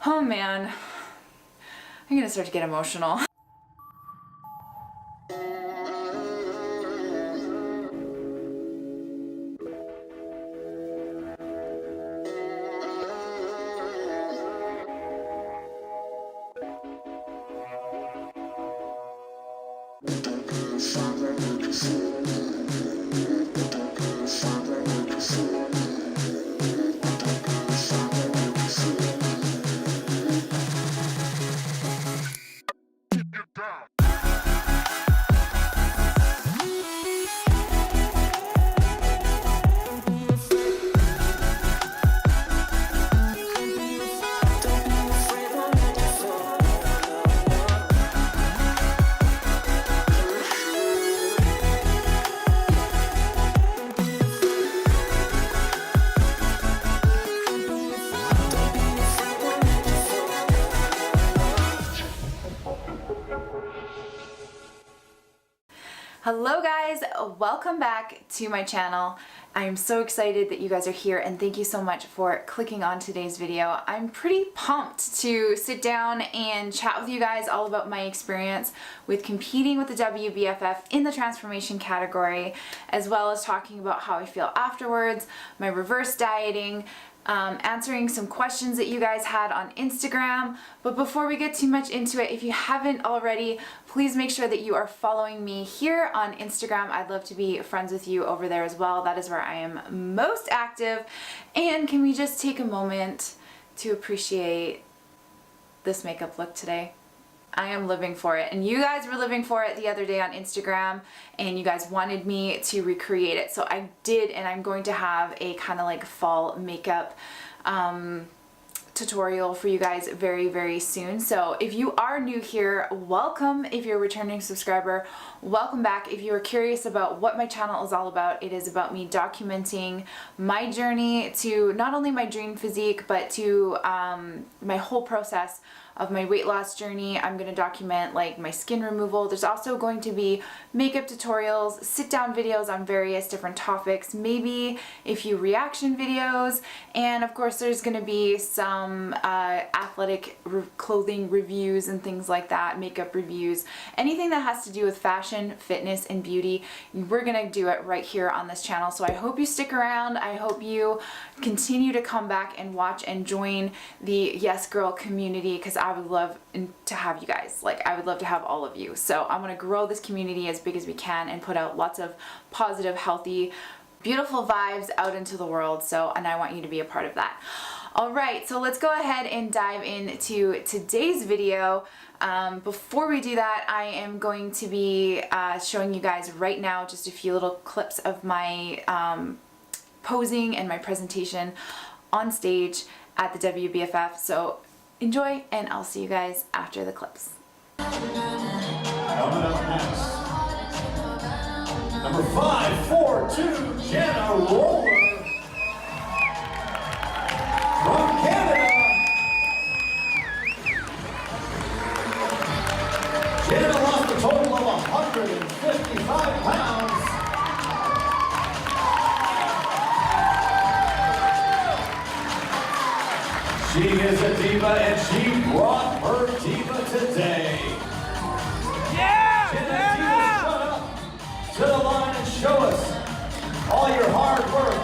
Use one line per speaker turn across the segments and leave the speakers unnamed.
Oh man, I'm gonna start to get emotional. Hello guys, welcome back to my channel. I am so excited that you guys are here and thank you so much for clicking on today's video. I'm pretty pumped to sit down and chat with you guys all about my experience with competing with the Wbff in the transformation category, as well as talking about how I feel afterwards, my reverse dieting, answering some questions that you guys had on Instagram. But before we get too much into it, if you haven't already, please make sure that you are following me here on Instagram. I'd love to be friends with you over there as well. That is where I am most active. And can we just take a moment to appreciate this makeup look today? I am living for it, and you guys were living for it the other day on Instagram, and you guys wanted me to recreate it, so I did. And I'm going to have a kind of like fall makeup tutorial for you guys very soon. So if you are new here, welcome. If you're a returning subscriber, welcome back. If you are curious about what my channel is all about, it is about me documenting my journey to not only my dream physique, but to my whole process of my weight loss journey. I'm going to document like my skin removal. There's also going to be makeup tutorials, sit down videos on various different topics, maybe a few reaction videos, and of course there's going to be some athletic clothing reviews and things like that, makeup reviews, anything that has to do with fashion, fitness, and beauty. We're going to do it right here on this channel. So I hope you stick around. I hope you continue to come back and watch and join the Yes Girl community, because I would love to have you guys. Like, I would love to have all of you. So I'm going to grow this community as big as we can and put out lots of positive, healthy, beautiful vibes out into the world. So, and I want you to be a part of that. All right, so let's go ahead and dive into today's video. Before we do that, I am going to be showing you guys right now just a few little clips of my posing and my presentation on stage at the Wbff. So enjoy, and I'll see you guys after the clips.
Coming up next, number 542, Janarollerfit from Canada. Jana lost a total of 155 pounds. She is a diva, and she brought her diva today. Yeah! Jana, shut up to the line and show us all your hard work.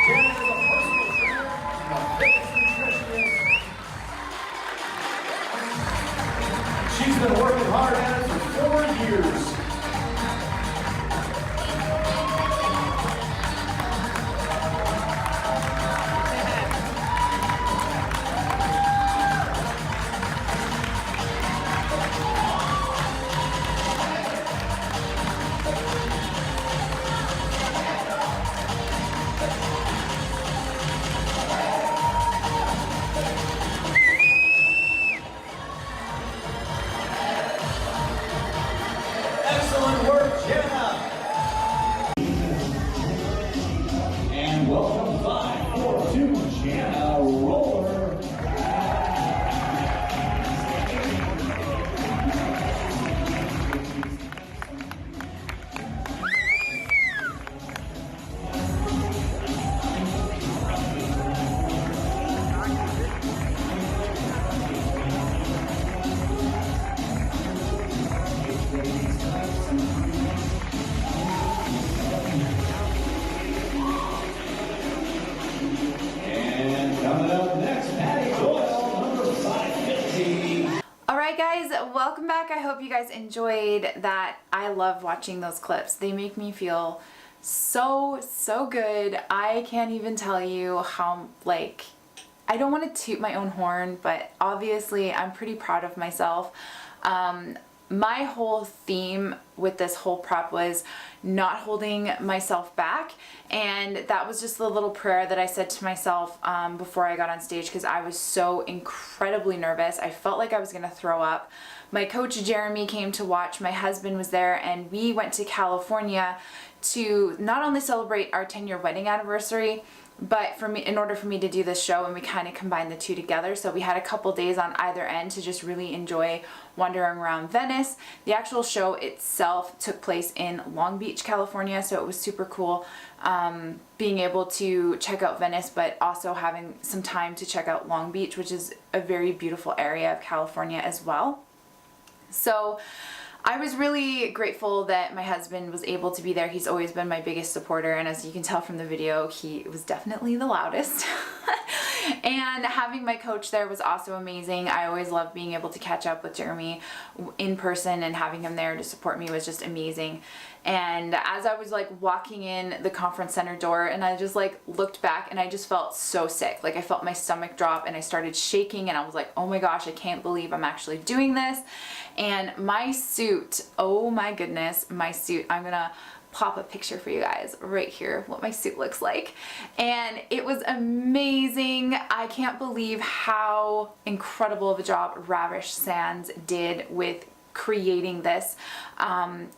Jana is a personal trainer and a fitness nutritionist. She's been working hard at it for 4 years.
guys, welcome back. I hope you guys enjoyed that. I love watching those clips. They make me feel so good. I can't even tell you how, like, I don't want to toot my own horn, but obviously I'm pretty proud of myself. My whole theme with this whole prep was not holding myself back, and that was just the little prayer that I said to myself before I got on stage, because I was so incredibly nervous. I felt like I was gonna throw up. My coach Jeremy came to watch, my husband was there, and we went to California to not only celebrate our 10-year wedding anniversary, but for me, in order for me to do this show, and we kind of combined the two together. So we had a couple days on either end to just really enjoy wandering around Venice. The actual show itself took place in Long Beach, California, so it was super cool being able to check out Venice, but also having some time to check out Long Beach, which is a very beautiful area of California as well. So I was really grateful that my husband was able to be there. He's always been my biggest supporter, and as you can tell from the video, he was definitely the loudest. And having my coach there was also amazing. I always love being able to catch up with Jeremy in person, and having him there to support me was just amazing. And as I was like walking in the conference center door, and I just like looked back, and I just felt so sick. Like I felt my stomach drop, and I started shaking, and I was like, oh my gosh, I can't believe I'm actually doing this. And my suit, oh my goodness, my suit, I'm gonna pop a picture for you guys right here, what my suit looks like. And it was amazing. I can't believe how incredible of a job Ravish Sands did with creating this.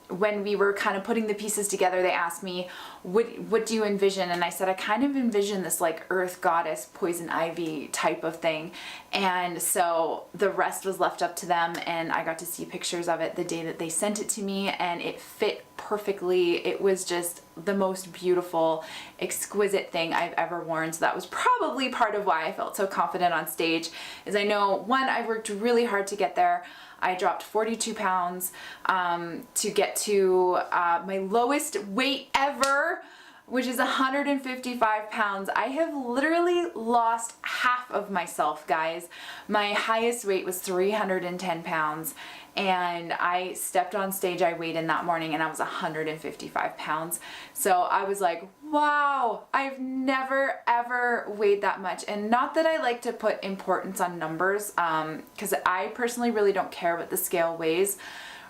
When we were kind of putting the pieces together, they asked me, what do you envision? And I said, I kind of envision this like earth goddess, poison ivy type of thing. And so the rest was left up to them, and I got to see pictures of it the day that they sent it to me, and it fit perfectly. It was just the most beautiful, exquisite thing I've ever worn. So that was probably part of why I felt so confident on stage, is I know, one, I worked really hard to get there. I dropped 42 pounds to get to my lowest weight ever, which is 155 pounds. I have literally lost half of myself, guys. My highest weight was 310 pounds, and I stepped on stage, I weighed in that morning, and I was 155 pounds. So I was like, wow, I've never ever weighed that much. And not that I like to put importance on numbers, because I personally really don't care what the scale weighs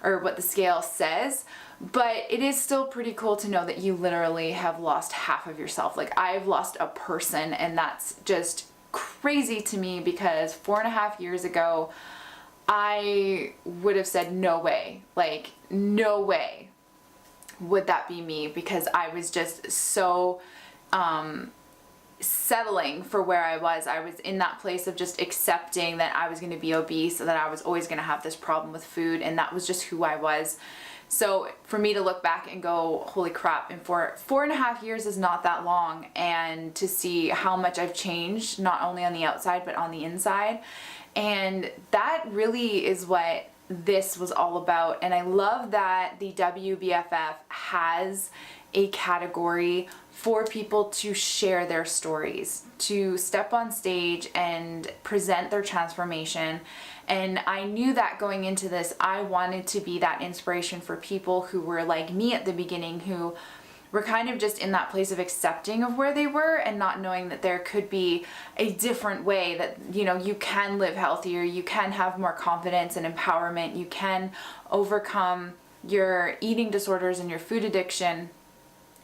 or what the scale says, but it is still pretty cool to know that you literally have lost half of yourself. Like, I've lost a person, and that's just crazy to me, because 4.5 years ago, I would have said no way, like no way would that be me, because I was just so settling for where I was. I was in that place of just accepting that I was going to be obese, that I was always going to have this problem with food, and that was just who I was. So for me to look back and go, holy crap, and 4.5 years is not that long, and to see how much I've changed, not only on the outside but on the inside. And that really is what this was all about. And I love that the Wbff has a category for people to share their stories, to step on stage and present their transformation. And I knew that going into this, I wanted to be that inspiration for people who were like me at the beginning, who were kind of just in that place of accepting of where they were, and not knowing that there could be a different way, that, you know, you can live healthier, you can have more confidence and empowerment, you can overcome your eating disorders and your food addiction,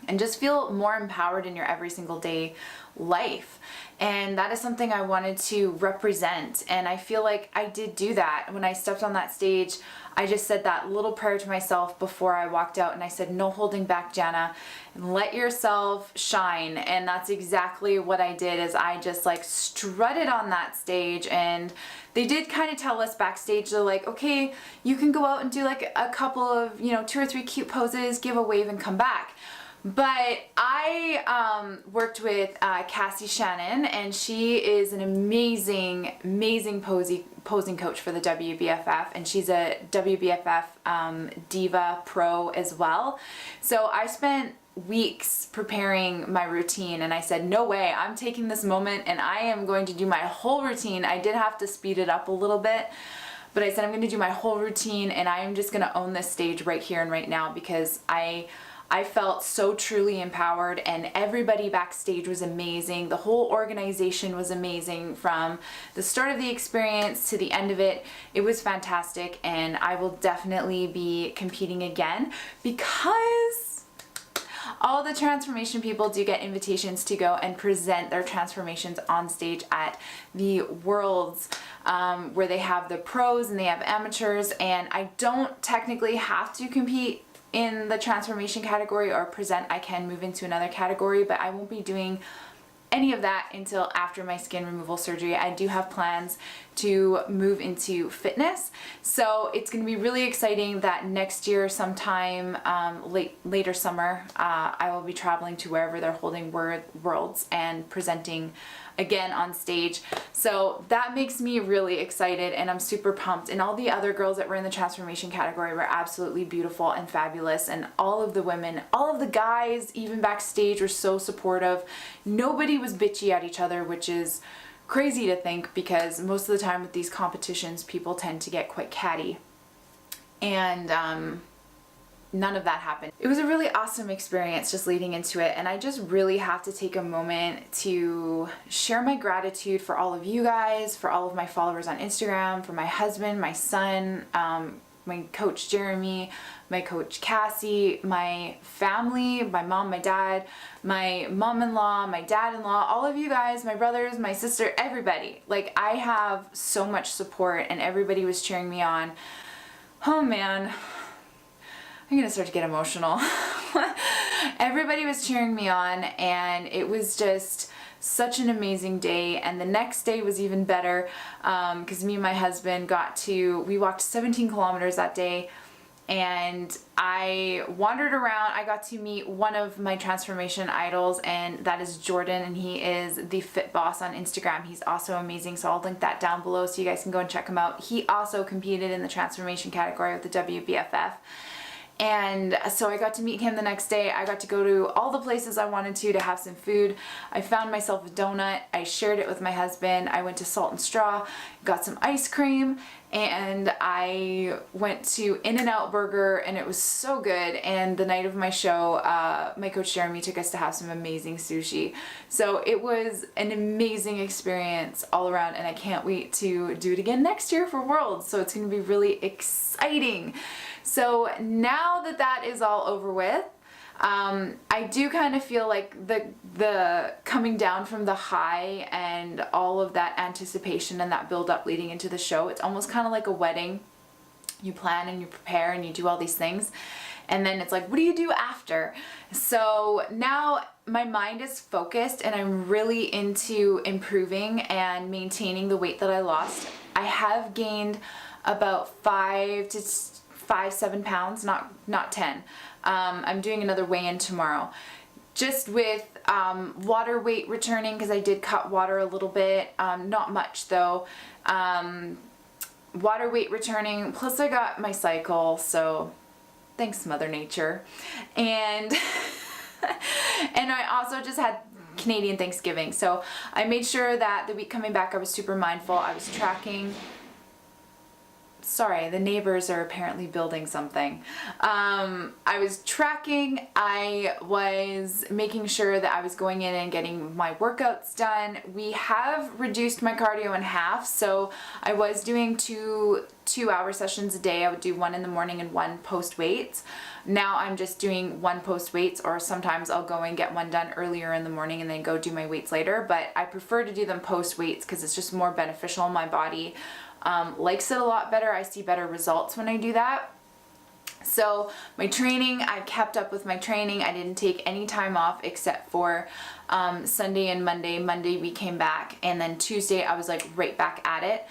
and just feel more empowered in your every single day life. And that is something I wanted to represent, and I feel like I did do that. When I stepped on that stage, I just said that little prayer to myself before I walked out, and I said, no holding back, Jana, and let yourself shine. And that's exactly what I did, is I just like strutted on that stage. And they did kind of tell us backstage, they're like, okay, you can go out and do like a couple of, 2 or 3 cute poses, give a wave, and come back. But I worked with Cassie Shannon, and she is an amazing posing coach for the Wbff, and she's a Wbff Diva Pro as well. So I spent weeks preparing my routine, and I said, no way, I'm taking this moment and I am going to do my whole routine. I did have to speed it up a little bit, but I said I'm gonna do my whole routine and I am just gonna own this stage right here and right now, because I felt so truly empowered, and everybody backstage was amazing. The whole organization was amazing from the start of the experience to the end of it. It was fantastic, and I will definitely be competing again, because all the transformation people do get invitations to go and present their transformations on stage at the Worlds, where they have the pros and they have amateurs, and I don't technically have to compete in the transformation category or present. I can move into another category, but I won't be doing any of that until after my skin removal surgery. I do have plans to move into fitness, so it's going to be really exciting that next year sometime later summer I will be traveling to wherever they're holding Worlds and presenting again on stage. So that makes me really excited, and I'm super pumped. And all the other girls that were in the transformation category were absolutely beautiful and fabulous, and all of the women, all of the guys even backstage were so supportive. Nobody was bitchy at each other, which is crazy to think, because most of the time with these competitions people tend to get quite catty, and none of that happened. It was a really awesome experience just leading into it, and I just really have to take a moment to share my gratitude for all of you guys, for all of my followers on Instagram, for my husband, my son, my coach Jeremy, my coach Cassie, my family, my mom, my dad, my mom-in-law, my dad-in-law, all of you guys, my brothers, my sister, everybody. Like, I have so much support, and everybody was cheering me on. Oh man, I'm gonna start to get emotional. Everybody was cheering me on, and it was just such an amazing day. And the next day was even better, because me and my husband we walked 17 kilometers that day, and I wandered around. I got to meet one of my transformation idols, and that is Jordan, and he is the Fit Boss on Instagram. He's also amazing, so I'll link that down below so you guys can go and check him out. He also competed in the transformation category with the Wbff. And so I got to meet him the next day. I got to go to all the places I wanted to have some food. I found myself a donut. I shared it with my husband. I went to Salt and Straw, got some ice cream, and I went to In-N-Out Burger, and it was so good. And the night of my show, my coach Jeremy took us to have some amazing sushi. So it was an amazing experience all around, and I can't wait to do it again next year for Worlds. So it's going to be really exciting. So now that that is all over with, I do kind of feel like the coming down from the high and all of that anticipation and that build up leading into the show, it's almost kind of like a wedding. You plan and you prepare and you do all these things, and then it's like, what do you do after? So now my mind is focused, and I'm really into improving and maintaining the weight that I lost. I have gained about 7 pounds, not 10. I'm doing another weigh-in tomorrow, just with water weight returning, because I did cut water a little bit, not much though. Water weight returning, plus I got my cycle, so thanks Mother Nature. And and I also just had Canadian Thanksgiving, so I made sure that the week coming back I was super mindful. I was tracking. Sorry, the neighbors are apparently building something. I was tracking, I was making sure that I was going in and getting my workouts done. We have reduced my cardio in half, so I was doing two-hour sessions a day. I would do one in the morning and one post weights. Now I'm just doing one post weights, or sometimes I'll go and get one done earlier in the morning and then go do my weights later, but I prefer to do them post weights because it's just more beneficial. My body likes it a lot better. I see better results when I do that. So my training, I kept up with my training. I didn't take any time off except for Sunday and Monday. Monday we came back, and then Tuesday I was like right back at it.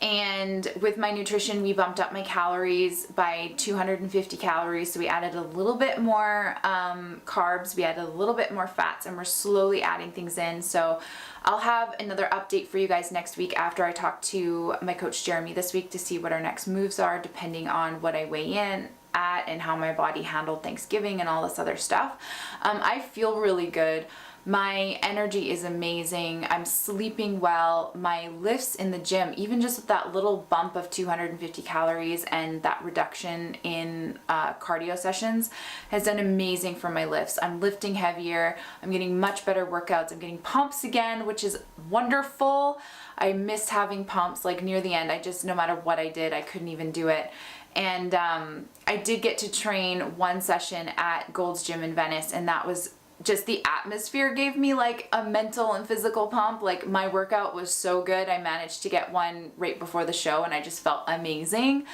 And with my nutrition, we bumped up my calories by 250 calories. So we added a little bit more carbs, we added a little bit more fats, and we're slowly adding things in. So I'll have another update for you guys next week after I talk to my coach Jeremy this week to see what our next moves are, depending on what I weigh in at and how my body handled Thanksgiving and all this other stuff. I feel really good. My energy is amazing. I'm sleeping well. My lifts in the gym, even just with that little bump of 250 calories and that reduction in cardio sessions, has done amazing for my lifts. I'm lifting heavier. I'm getting much better workouts. I'm getting pumps again, which is wonderful. I missed having pumps like near the end. No matter what I did, I couldn't even do it. And I did get to train one session at Gold's Gym in Venice, and that was just, the atmosphere gave me like a mental and physical pump. Like, my workout was so good. I managed to get one right before the show and I just felt amazing.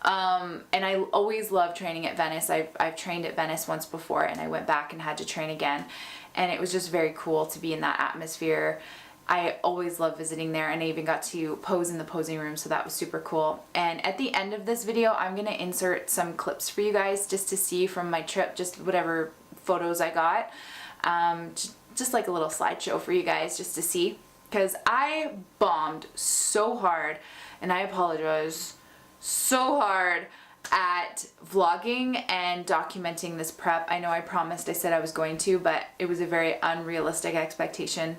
And I always love training at Venice. I've trained at Venice once before and I went back and had to train again. And it was just very cool to be in that atmosphere. I always love visiting there, and I even got to pose in the posing room, so that was super cool. And at the end of this video, I'm gonna insert some clips for you guys just to see from my trip, just whatever photos I got. Just like a little slideshow for you guys just to see, because I bombed so hard, and I apologize so hard at vlogging and documenting this prep. I know I promised, I said I was going to, but it was a very unrealistic expectation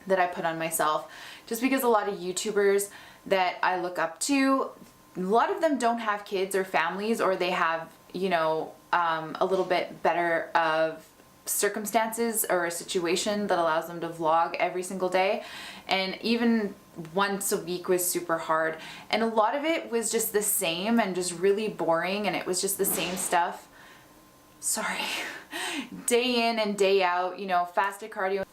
that I put on myself, just because a lot of YouTubers that I look up to, a lot of them don't have kids or families, or they have, you know, a little bit better of circumstances or a situation that allows them to vlog every single day, and even once a week was super hard, and a lot of it was just the same and just really boring, and it was just the same stuff, sorry, day in and day out, you know, fasted cardio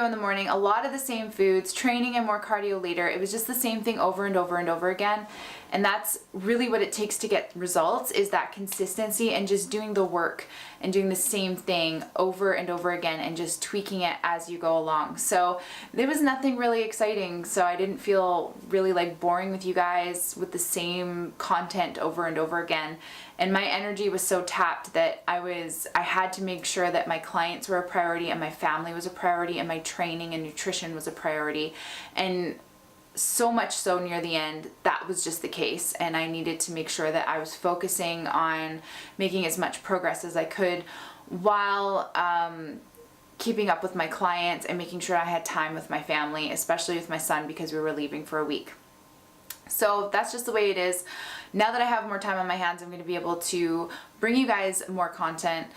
in the morning, a lot of the same foods, training and more cardio later. It was just the same thing over and over and over again. And that's really what it takes to get results, is that consistency and just doing the work and doing the same thing over and over again and just tweaking it as you go along. So there was nothing really exciting. So I didn't feel really like boring with you guys with the same content over and over again. And my energy was so tapped that I had to make sure that my clients were a priority and my family was a priority and my training and nutrition was a priority. And so much so near the end, that was just the case. And I needed to make sure that I was focusing on making as much progress as I could while keeping up with my clients and making sure I had time with my family, especially with my son, because we were leaving for a week. So that's just the way it is. Now that I have more time on my hands, I'm going to be able to bring you guys more content,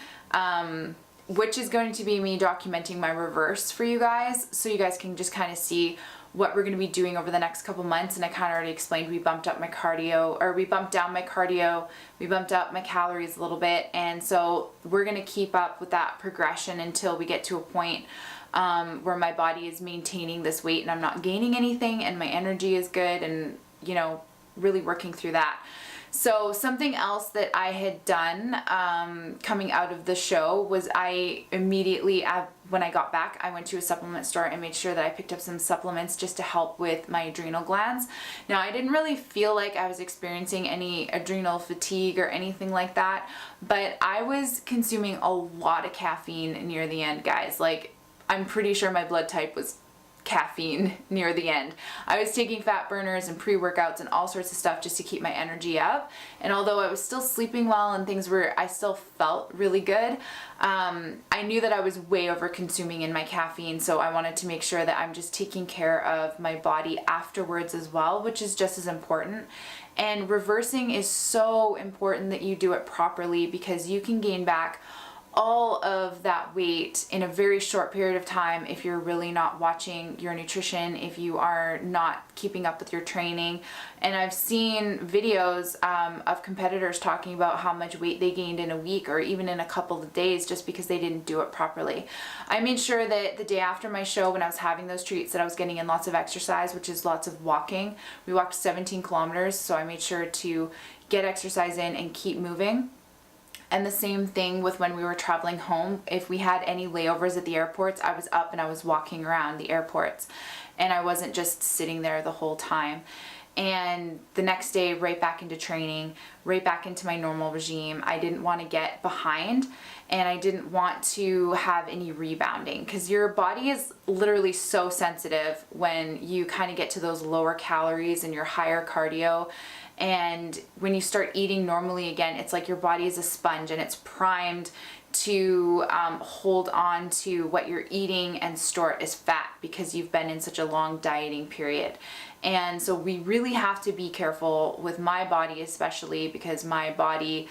which is going to be me documenting my reverse for you guys, so you guys can just kind of see what we're going to be doing over the next couple months. And I kind of already explained, we bumped up my cardio, or we bumped down my cardio, we bumped up my calories a little bit, and so we're going to keep up with that progression until we get to a point where my body is maintaining this weight and I'm not gaining anything and my energy is good, and you know, really working through that. So something else that I had done coming out of the show was I immediately, when I got back, I went to a supplement store and made sure that I picked up some supplements just to help with my adrenal glands. Now, I didn't really feel like I was experiencing any adrenal fatigue or anything like that, but I was consuming a lot of caffeine near the end, guys. Like, I'm pretty sure my blood type was caffeine near the end. I was taking fat burners and pre-workouts and all sorts of stuff just to keep my energy up. And although I was still sleeping well and I still felt really good, I knew that I was way over consuming in my caffeine. So I wanted to make sure that I'm just taking care of my body afterwards as well, which is just as important. And reversing is so important that you do it properly, because you can gain back all of that weight in a very short period of time if you're really not watching your nutrition, if you are not keeping up with your training. And I've seen videos of competitors talking about how much weight they gained in a week or even in a couple of days just because they didn't do it properly. I made sure that the day after my show, when I was having those treats, that I was getting in lots of exercise, which is lots of walking. We walked 17 kilometers, so I made sure to get exercise in and keep moving. And the same thing with when we were traveling home. If we had any layovers at the airports, I was up and I was walking around the airports, and I wasn't just sitting there the whole time. And the next day, right back into training, right back into my normal regime. I didn't want to get behind, and I didn't want to have any rebounding, because your body is literally so sensitive when you kind of get to those lower calories and your higher cardio. And when you start eating normally again, it's like your body is a sponge and it's primed to hold on to what you're eating and store it as fat because you've been in such a long dieting period. And so we really have to be careful with my body, especially because my body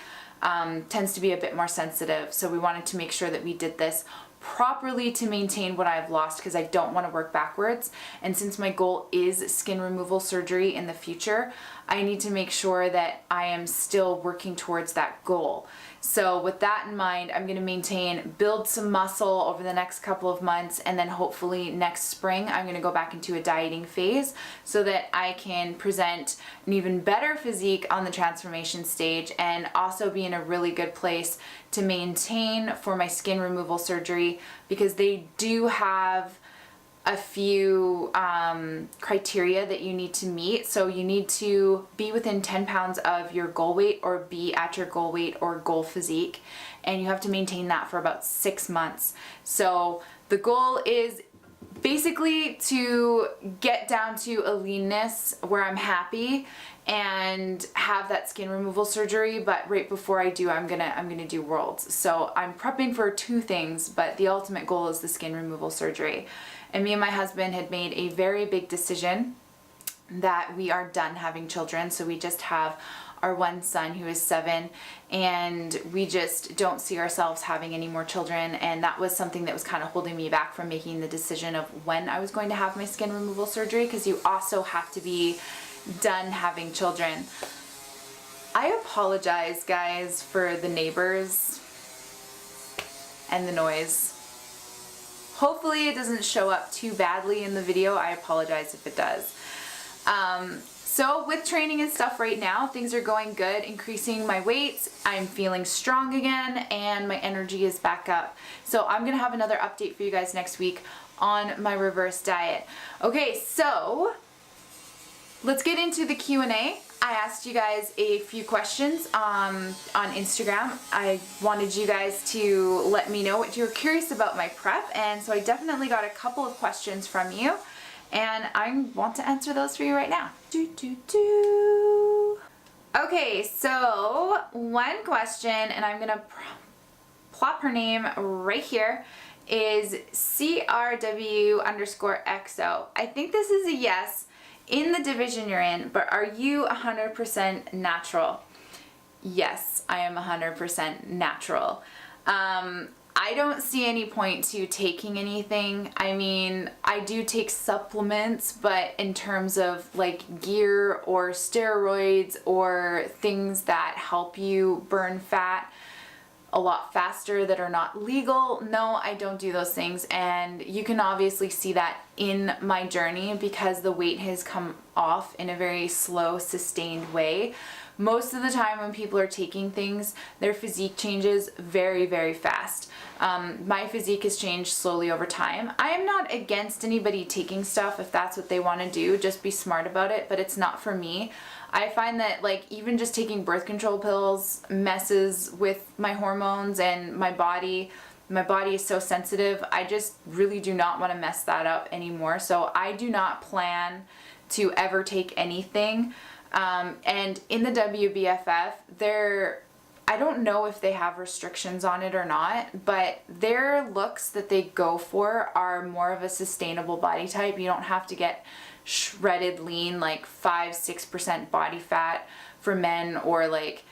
tends to be a bit more sensitive. So we wanted to make sure that we did this properly to maintain what I've lost, because I don't want to work backwards. And since my goal is skin removal surgery in the future, I need to make sure that I am still working towards that goal. So with that in mind, I'm going to maintain, build some muscle over the next couple of months, and then hopefully next spring I'm going to go back into a dieting phase so that I can present an even better physique on the transformation stage and also be in a really good place to maintain for my skin removal surgery, because they do have a few criteria that you need to meet. So you need to be within 10 pounds of your goal weight or be at your goal weight or goal physique, and you have to maintain that for about 6 months. So the goal is basically to get down to a leanness where I'm happy and have that skin removal surgery, but right before I do, I'm gonna do Worlds. So I'm prepping for 2 things, but the ultimate goal is the skin removal surgery. And me and my husband had made a very big decision that we are done having children. So we just have our one son who is 7, and we just don't see ourselves having any more children. And that was something that was kind of holding me back from making the decision of when I was going to have my skin removal surgery, because you also have to be done having children. I apologize, guys, for the neighbors and the noise. Hopefully it doesn't show up too badly in the video. I apologize if it does. So with training and stuff right now, things are going good, increasing my weights. I'm feeling strong again and my energy is back up. So I'm gonna have another update for you guys next week on my reverse diet. Okay, so let's get into the Q&A. I asked you guys a few questions on Instagram. I wanted you guys to let me know what you were curious about my prep, and so I definitely got a couple of questions from you, and I want to answer those for you right now. Okay, so one question, and I'm gonna plop her name right here, is CRW_XO. I think this is a yes. In the division you're in, but are you 100% natural? Yes, I am 100% natural. I don't see any point to taking anything. I mean, I do take supplements, but in terms of like gear or steroids or things that help you burn fat a lot faster that are not legal, no, I don't do those things. And you can obviously see that in my journey because the weight has come off in a very slow, sustained way. Most of the time when people are taking things, their physique changes very, very fast. My physique has changed slowly over time. I am not against anybody taking stuff if that's what they want to do. Just be smart about it, but it's not for me. I find that like even just taking birth control pills messes with my hormones and my body. My body is so sensitive. I just really do not want to mess that up anymore. So I do not plan to ever take anything. And in the WBFF, I don't know if they have restrictions on it or not, but their looks that they go for are more of a sustainable body type. You don't have to get shredded lean, like 5-6% body fat for men, or like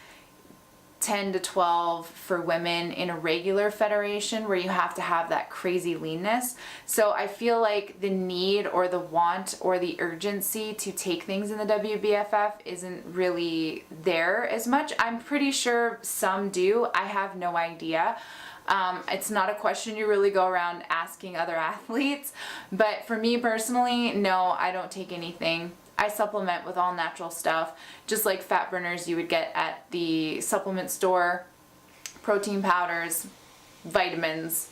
10 to 12 for women in a regular federation where you have to have that crazy leanness. So I feel like the need or the want or the urgency to take things in the WBFF isn't really there as much. I'm pretty sure some do. I have no idea. It's not a question you really go around asking other athletes, but for me personally, no, I don't take anything. I supplement with all natural stuff, just like fat burners you would get at the supplement store, protein powders, vitamins.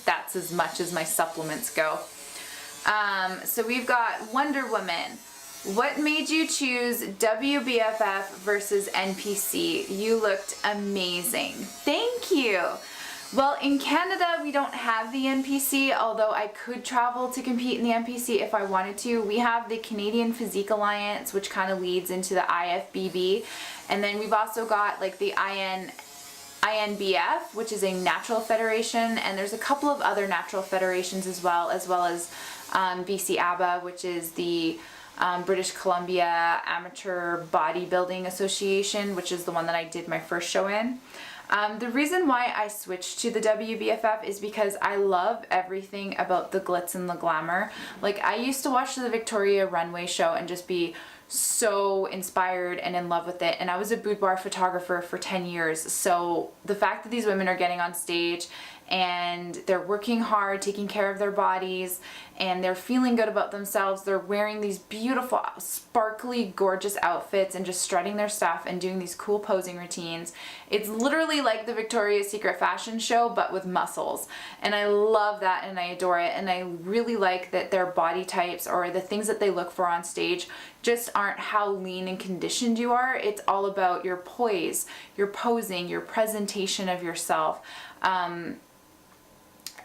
That's as much as my supplements go. So we've got Wonder Woman. What made you choose WBFF versus NPC? You looked amazing. Thank you. Well, in Canada, we don't have the NPC, although I could travel to compete in the NPC if I wanted to. We have the Canadian Physique Alliance, which kind of leads into the IFBB. And then we've also got like the INBF, which is a natural federation, and there's a couple of other natural federations as well as BCABA, which is the British Columbia Amateur Bodybuilding Association, which is the one that I did my first show in. The reason why I switched to the WBFF is because I love everything about the glitz and the glamour. Like, I used to watch the Victoria runway show and just be so inspired and in love with it, and I was a boudoir photographer for 10 years. So the fact that these women are getting on stage and they're working hard, taking care of their bodies, and they're feeling good about themselves, they're wearing these beautiful, sparkly, gorgeous outfits and just strutting their stuff and doing these cool posing routines. It's literally like the Victoria's Secret fashion show, but with muscles. And I love that and I adore it. And I really like that their body types or the things that they look for on stage just aren't how lean and conditioned you are. It's all about your poise, your posing, your presentation of yourself.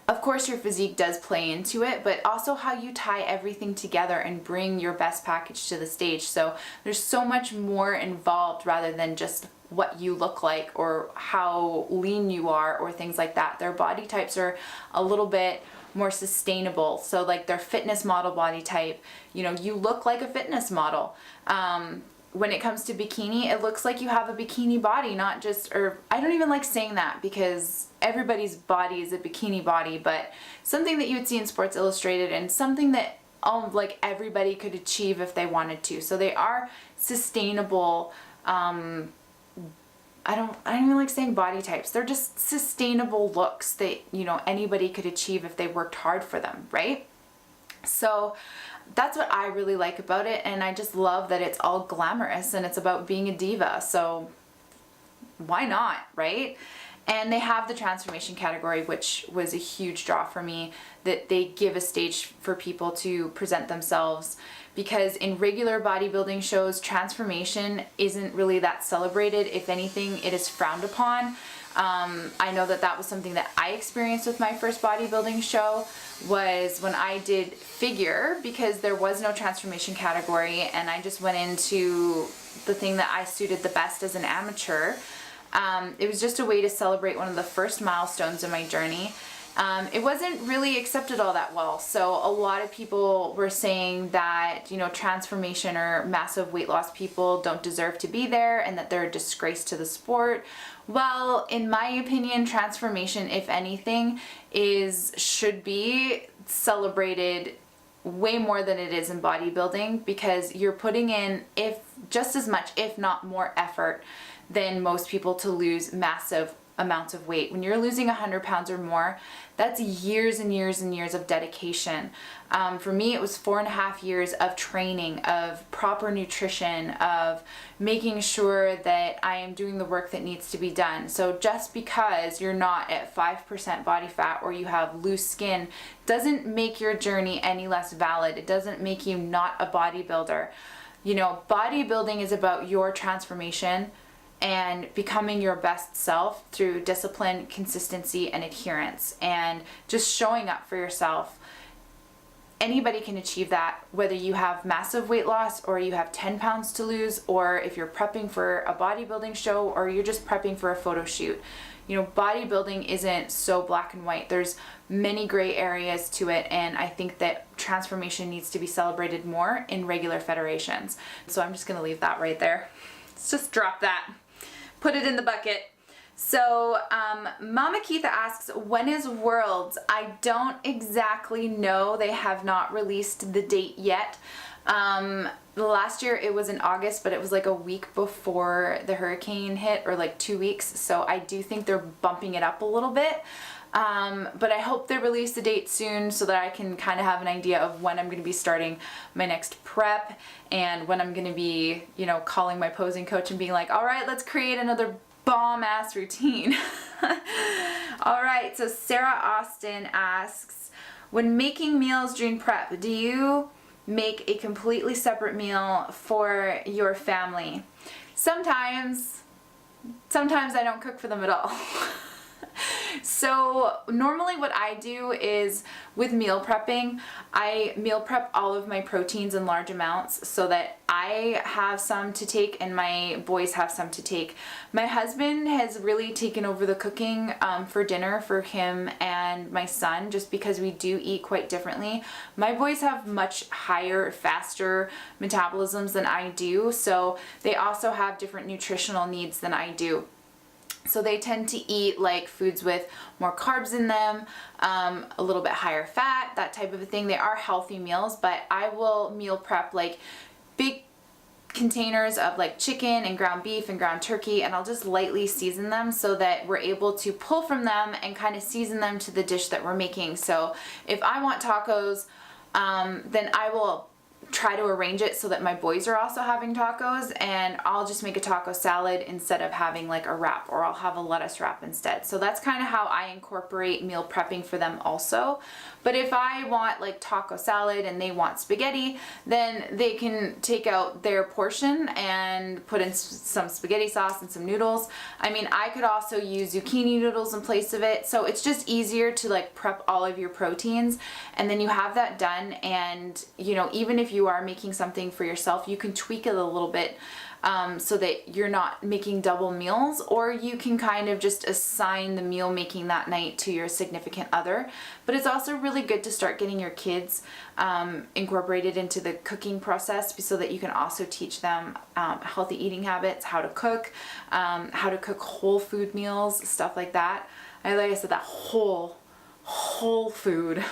Of course, your physique does play into it, but also how you tie everything together and bring your best package to the stage. So there's so much more involved rather than just what you look like or how lean you are or things like that. Their body types are a little bit more sustainable. So like their fitness model body type, you know, you look like a fitness model. When it comes to bikini, it looks like you have a bikini body, not just, or I don't even like saying that because everybody's body is a bikini body, but something that you would see in Sports Illustrated and something that like everybody could achieve if they wanted to. So they are sustainable. I don't even like saying body types. They're just sustainable looks that, you know, anybody could achieve if they worked hard for them, right? So that's what I really like about it, and I just love that it's all glamorous and it's about being a diva, so why not, right? And they have the transformation category, which was a huge draw for me, that they give a stage for people to present themselves, because in regular bodybuilding shows, transformation isn't really that celebrated. If anything, it is frowned upon. I know that that was something that I experienced with my first bodybuilding show, was when I did figure, because there was no transformation category and I just went into the thing that I suited the best as an amateur. It was just a way to celebrate one of the first milestones in my journey. It wasn't really accepted all that well. So a lot of people were saying that, you know, transformation or massive weight loss people don't deserve to be there and that they're a disgrace to the sport. Well, in my opinion, transformation, if anything, should be celebrated way more than it is in bodybuilding, because you're putting in just as much, if not more effort than most people to lose massive amounts of weight. When you're losing 100 pounds or more, that's years and years and years of dedication. For me, it was 4.5 years of training, of proper nutrition, of making sure that I am doing the work that needs to be done. So just because you're not at 5% body fat or you have loose skin doesn't make your journey any less valid. It doesn't make you not a bodybuilder. You know, bodybuilding is about your transformation and becoming your best self through discipline, consistency, and adherence, and just showing up for yourself. Anybody can achieve that, whether you have massive weight loss or you have 10 pounds to lose, or if you're prepping for a bodybuilding show or you're just prepping for a photo shoot. You know, bodybuilding isn't so black and white. There's many gray areas to it, and I think that transformation needs to be celebrated more in regular federations. So I'm just gonna leave that right there. Let's just drop that. Put it in the bucket. So Mama Keitha asks, when is Worlds? I don't exactly know. They have not released the date yet. Last year it was in August, but it was like a week before the hurricane hit, or like 2 weeks. So I do think they're bumping it up a little bit. But I hope they release the date soon so that I can kind of have an idea of when I'm going to be starting my next prep, and when I'm going to be, you know, calling my posing coach and being like, all right, let's create another bomb ass routine. All right. So Sarah Austin asks, when making meals during prep, do you make a completely separate meal for your family? Sometimes I don't cook for them at all. So normally what I do is with meal prepping, I meal prep all of my proteins in large amounts so that I have some to take and my boys have some to take. My husband has really taken over the cooking for dinner for him and my son, just because we do eat quite differently. My boys have much higher, faster metabolisms than I do, so they also have different nutritional needs than I do. So they tend to eat like foods with more carbs in them, a little bit higher fat, that type of a thing. They are healthy meals, but I will meal prep like big containers of like chicken and ground beef and ground turkey, and I'll just lightly season them so that we're able to pull from them and kind of season them to the dish that we're making. So if I want tacos, then I will try to arrange it so that my boys are also having tacos, and I'll just make a taco salad instead of having like a wrap, or I'll have a lettuce wrap instead. So that's kind of how I incorporate meal prepping for them also. But if I want like taco salad and they want spaghetti, then they can take out their portion and put in some spaghetti sauce and some noodles. I mean, I could also use zucchini noodles in place of it. So it's just easier to like prep all of your proteins, and then you have that done. And you know, even if you are making something for yourself, you can tweak it a little bit so that you're not making double meals, or you can kind of just assign the meal making that night to your significant other. But it's also really good to start getting your kids incorporated into the cooking process so that you can also teach them healthy eating habits, how to cook whole food meals, stuff like that. Like I said, that whole food.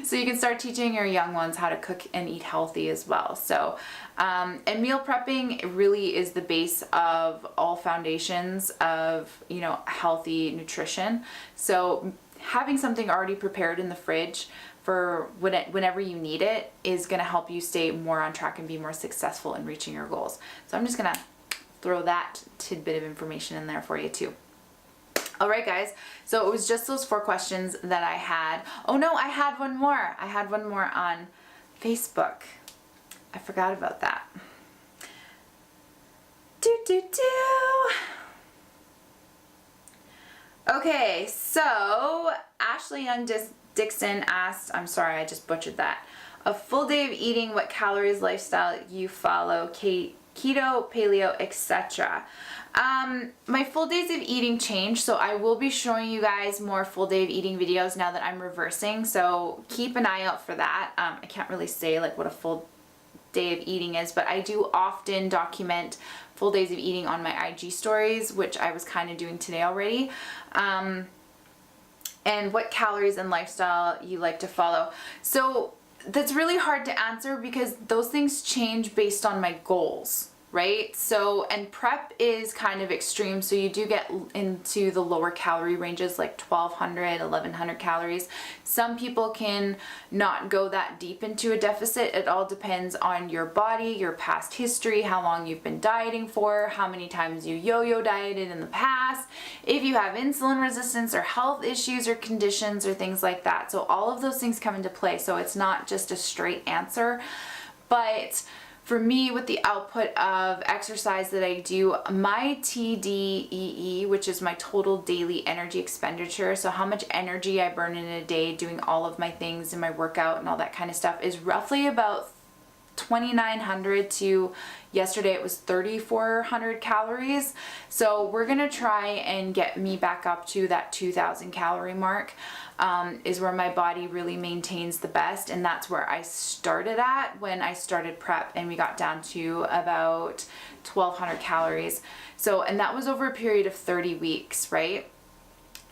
So you can start teaching your young ones how to cook and eat healthy as well. So, and meal prepping really is the base of all foundations of, you know, healthy nutrition. So having something already prepared in the fridge for whenever you need it is going to help you stay more on track and be more successful in reaching your goals. So I'm just going to throw that tidbit of information in there for you too. All right, guys, so it was just those 4 questions that I had. Oh no, I had one more. I had one more on Facebook. I forgot about that. Okay, so Ashley Young Dixon asked, I'm sorry, I just butchered that. A full day of eating, what calories, lifestyle you follow, keto, paleo, etc. My full days of eating change, so I will be showing you guys more full day of eating videos now that I'm reversing, so keep an eye out for that. I can't really say like what a full day of eating is, but I do often document full days of eating on my IG stories, which I was kind of doing today already. And what calories and lifestyle you like to follow. So that's really hard to answer because those things change based on my goals, right? So, and prep is kind of extreme, so you do get into the lower calorie ranges like 1200, 1100 calories. Some people can not go that deep into a deficit. It all depends on your body, your past history, how long you've been dieting for, how many times you yo-yo dieted in the past, if you have insulin resistance or health issues or conditions or things like that. So all of those things come into play, so it's not just a straight answer. But for me, with the output of exercise that I do, my TDEE, which is my total daily energy expenditure, so how much energy I burn in a day doing all of my things and my workout and all that kind of stuff, is roughly about 2,900 to yesterday it was 3,400 calories. So we're gonna try and get me back up to that 2,000 calorie mark. Is where my body really maintains the best, and that's where I started at when I started prep, and we got down to about 1,200 calories. So, and that was over a period of 30 weeks, right?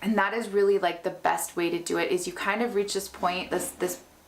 And that is really like the best way to do it, is you kind of reach this point,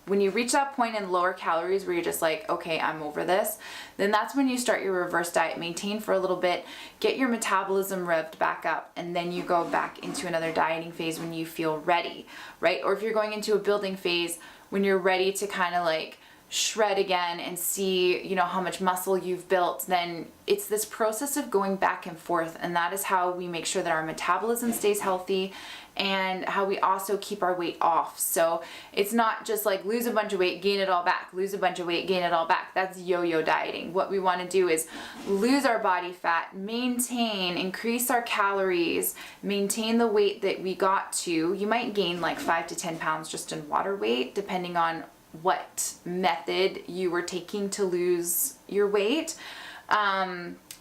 when you reach that point in lower calories where you're just like, okay, I'm over this, then that's when you start your reverse diet, maintain for a little bit, get your metabolism revved back up, and then you go back into another dieting phase when you feel ready, right? Or if you're going into a building phase, when you're ready to kind of like shred again and see, you know, how much muscle you've built, then it's this process of going back and forth, and that is how we make sure that our metabolism stays healthy and how we also keep our weight off. So it's not just like lose a bunch of weight, gain it all back, lose a bunch of weight, gain it all back. That's yo-yo dieting. What we want to do is lose our body fat, maintain, increase our calories, maintain the weight that we got to. You might gain like 5 to 10 pounds just in water weight, depending on what method you were taking to lose your weight.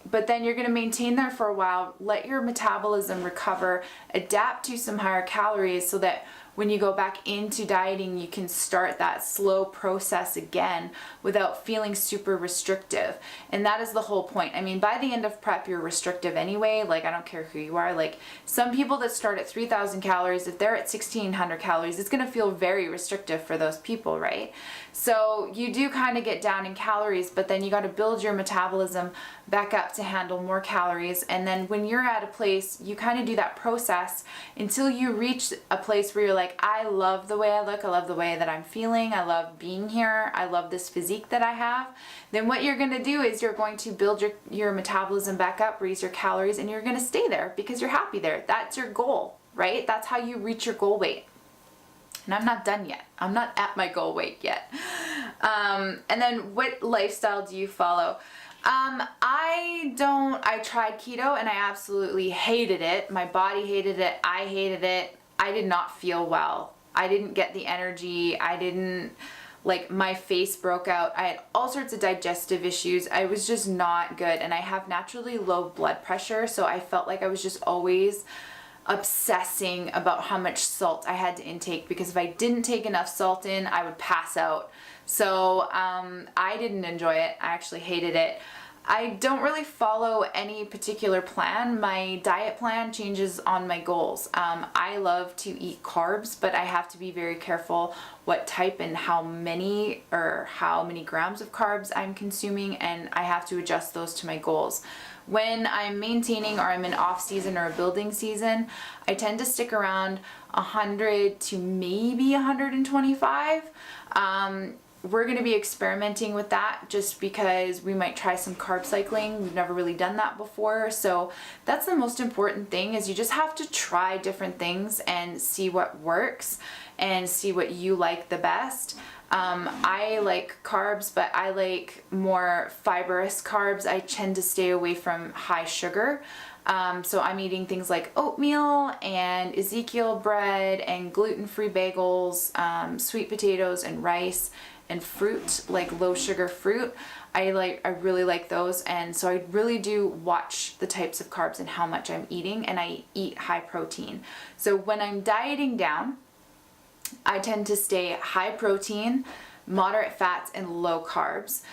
But then you're going to maintain there for a while, let your metabolism recover, adapt to some higher calories so that when you go back into dieting, you can start that slow process again without feeling super restrictive. And that is the whole point. I mean, by the end of prep, you're restrictive anyway. Like, I don't care who you are. Like, some people that start at 3,000 calories, if they're at 1,600 calories, it's going to feel very restrictive for those people, right? So you do kind of get down in calories, but then you got to build your metabolism back up to handle more calories. And then when you're at a place, you kind of do that process until you reach a place where you're like, I love the way I look, I love the way that I'm feeling, I love being here, I love this physique that I have. Then what you're going to do is you're going to build your metabolism back up, raise your calories, and you're going to stay there because you're happy there. That's your goal, right? That's how you reach your goal weight. And I'm not done yet. I'm not at my goal weight yet. And then what lifestyle do you follow? I tried keto and I absolutely hated it. My body hated it. I hated it. I did not feel well. I didn't get the energy. My face broke out. I had all sorts of digestive issues. I was just not good. And I have naturally low blood pressure. So I felt like I was just always obsessing about how much salt I had to intake, because if I didn't take enough salt in, I would pass out. So I didn't enjoy it. I actually hated it. I don't really follow any particular plan. My diet plan changes on my goals. I love to eat carbs, but I have to be very careful what type and how many grams of carbs I'm consuming, and I have to adjust those to my goals. When I'm maintaining or I'm in off season or a building season, I tend to stick around 100 to maybe 125. We're going to be experimenting with that just because we might try some carb cycling. We've never really done that before. So that's the most important thing, is you just have to try different things and see what works and see what you like the best. I like carbs, but I like more fibrous carbs. I tend to stay away from high sugar. So I'm eating things like oatmeal and Ezekiel bread and gluten-free bagels, sweet potatoes and rice and fruit, like low sugar fruit. I really like those, and so I really do watch the types of carbs and how much I'm eating, and I eat high protein. So when I'm dieting down, I tend to stay high protein, moderate fats, and low carbs.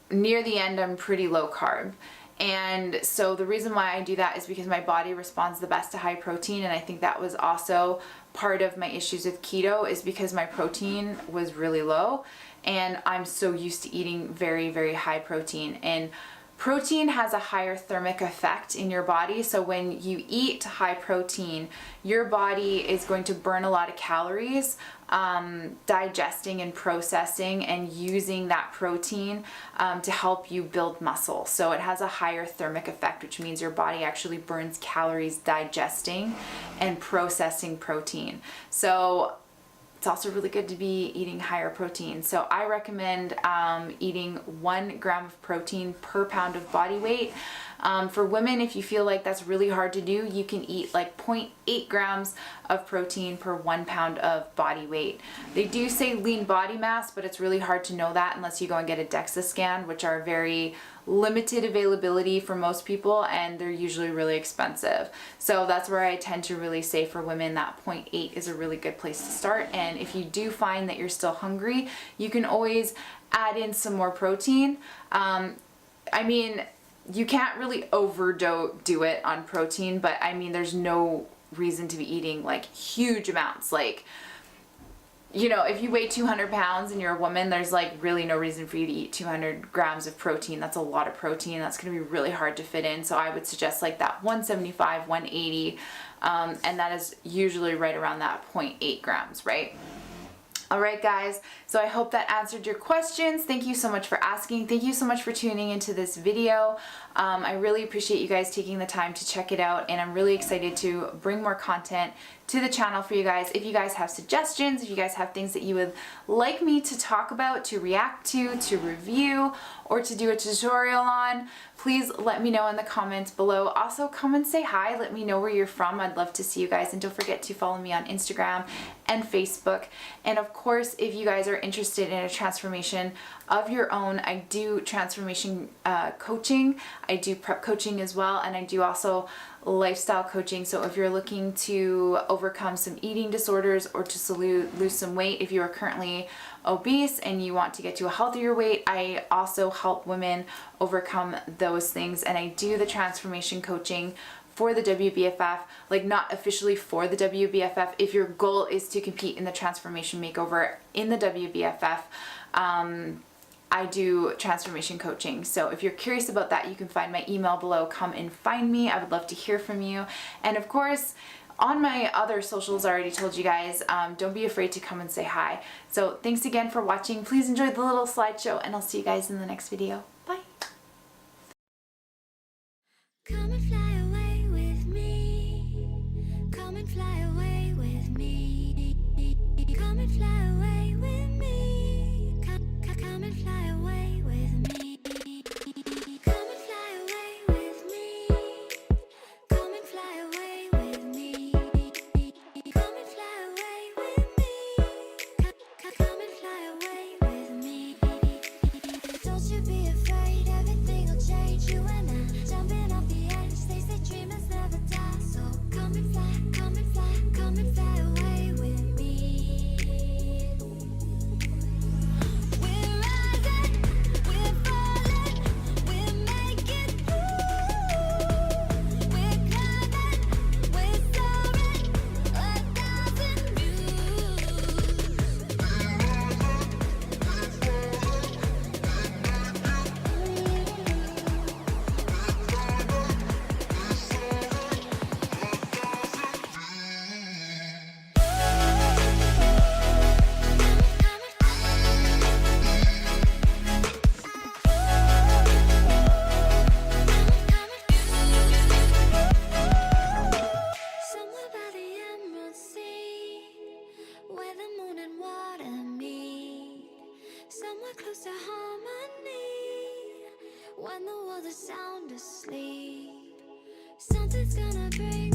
Near the end, I'm pretty low carb. And so the reason why I do that is because my body responds the best to high protein, and I think that was also part of my issues with keto, is because my protein was really low, and I'm so used to eating very, very high protein. And protein has a higher thermic effect in your body, so when you eat high protein, your body is going to burn a lot of calories digesting and processing and using that protein to help you build muscle. So it has a higher thermic effect, which means your body actually burns calories digesting and processing protein. So it's also really good to be eating higher protein. So I recommend eating 1 gram of protein per pound of body weight. For women, if you feel like that's really hard to do, you can eat like 0.8 grams of protein per 1 pound of body weight. They do say lean body mass, but it's really hard to know that unless you go and get a DEXA scan, which are very limited availability for most people, and they're usually really expensive. So that's where I tend to really say for women that 0.8 is a really good place to start. And if you do find that you're still hungry, you can always add in some more protein. I mean, you can't really overdo it on protein, but I mean, there's no reason to be eating like huge amounts. Like, you know, if you weigh 200 pounds and you're a woman, there's like really no reason for you to eat 200 grams of protein. That's a lot of protein. That's going to be really hard to fit in. So I would suggest like that 175, 180, and that is usually right around that 0.8 grams, right? All right, guys, so So I hope that answered your questions. Thank you so much for asking. Thank you so much for tuning into this video. I really appreciate you guys taking the time to check it out, and I'm really excited to bring more content to the channel for you guys. If you guys have suggestions, if you guys have things that you would like me to talk about, to react to review, or to do a tutorial on, please let me know in the comments below. Also, come and say hi. Let me know where you're from. I'd love to see you guys, and don't forget to follow me on Instagram and Facebook. And of course, if you guys are interested in a transformation of your own, I do transformation coaching. I do prep coaching as well, and I do also lifestyle coaching. So if you're looking to overcome some eating disorders or to lose some weight, if you are currently obese and you want to get to a healthier weight, I also help women overcome those things, and I do the transformation coaching for the WBFF, like not officially for the WBFF. If your goal is to compete in the transformation makeover in the WBFF, I do transformation coaching. So if you're curious about that, you can find my email below. Come and find me. I would love to hear from you. And of course, on my other socials, I already told you guys, don't be afraid to come and say hi. So thanks again for watching. Please enjoy the little slideshow, and I'll see you guys in the next video. Bye.
Come and fly away with me. Come and fly away with me. Come and fly away with me. Come and fly away with me. Come and fly away with me. Come and fly away with me. Come and fly away with me. Come and fly away with me. Don't you be afraid, everything will change. You and I jumping off the edge. They say dreamers never die. So come and fly, come and fly, come and fly away with me. We're rising, we're falling, we're making through. We're climbing, we're soaring, 1,000 views. Somewhere by the Emerald Sea, where the moon and water meet. Somewhere close to harmony, when the world is sound asleep. Something's gonna bring